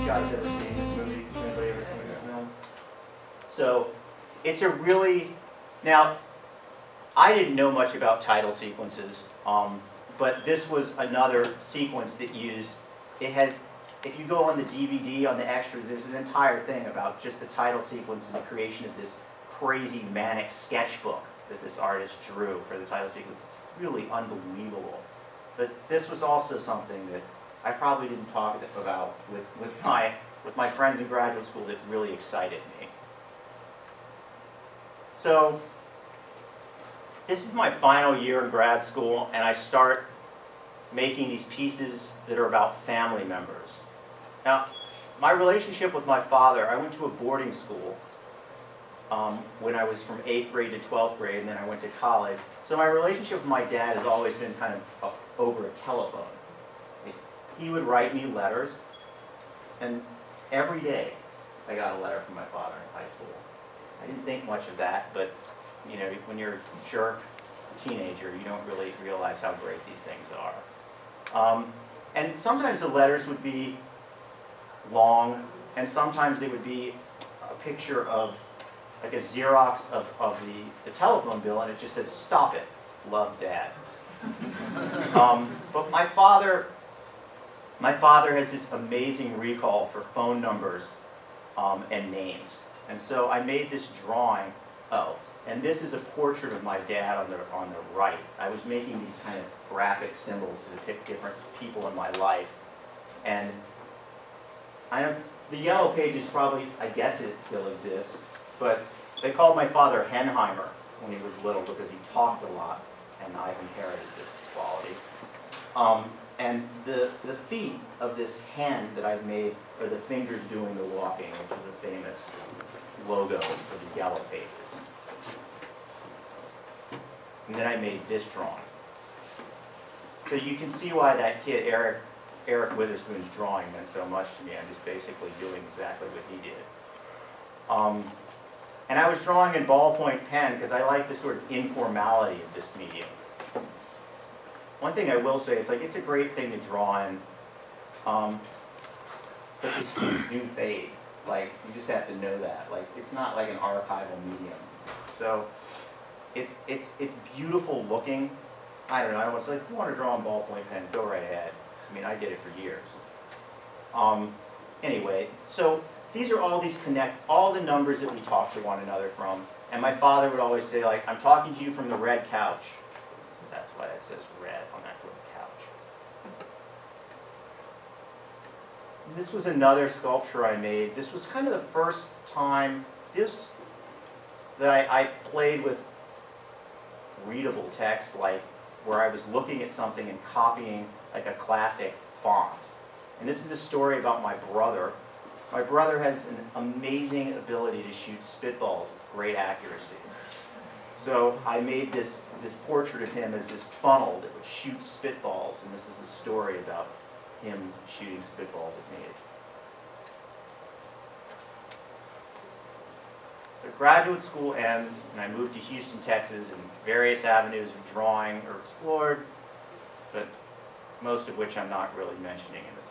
guys ever seen this movie? Has anybody ever seen this film? So, it's a really, now, I didn't know much about title sequences, but this was another sequence that used, it has, if you go on the DVD, on the extras, there's an entire thing about just the title sequence and the creation of this crazy manic sketchbook that this artist drew for the title sequence. It's really unbelievable. But this was also something that I probably didn't talk about with my friends in graduate school that really excited me. So, this is my final year in grad school, and I start making these pieces that are about family members. Now, my relationship with my father, I went to a boarding school when I was from 8th grade to 12th grade, and then I went to college. So my relationship with my dad has always been kind of over a telephone. He would write me letters, and every day I got a letter from my father in high school. I didn't think much of that, but you know, when you're a jerk teenager, you don't really realize how great these things are. And sometimes the letters would be long, and sometimes they would be a picture of, like a Xerox of the telephone bill, and it just says, "Stop it, love, Dad." But my father has this amazing recall for phone numbers and names. And so I made this drawing. Oh, and this is a portrait of my dad on the right. I was making these kind of graphic symbols to depict different people in my life. And the yellow pages probably, I guess it still exists, but they called my father Henheimer when he was little because he talked a lot, and I've inherited this quality. And the feet of this hen that I've made are the fingers doing the walking, which is a famous logo for the yellow pages. And then I made this drawing. So you can see why that kid, Eric Witherspoon's drawing meant so much to me. I'm just basically doing exactly what he did. And I was drawing in ballpoint pen because I like the sort of informality of this medium. One thing I will say, it's a great thing to draw in, but these feet do fade. Like, you just have to know that. Like, it's not like an archival medium. So, it's beautiful looking. I don't know, it's like, if you want to draw in ballpoint pen, go right ahead. I mean, I did it for years. Anyway, so these are all all the numbers that we talk to one another from. And my father would always say, like, "I'm talking to you from the red couch." That's why it says red on that little couch. This was another sculpture I made. This was kind of the first time that I played with readable text, like where I was looking at something and copying like a classic font. And this is a story about my brother. My brother has an amazing ability to shoot spitballs with great accuracy. So I made this portrait of him as this funnel that would shoot spitballs, and this is a story about him shooting spitballs at me. So graduate school ends, and I moved to Houston, Texas, and various avenues of drawing are explored, but most of which I'm not really mentioning in this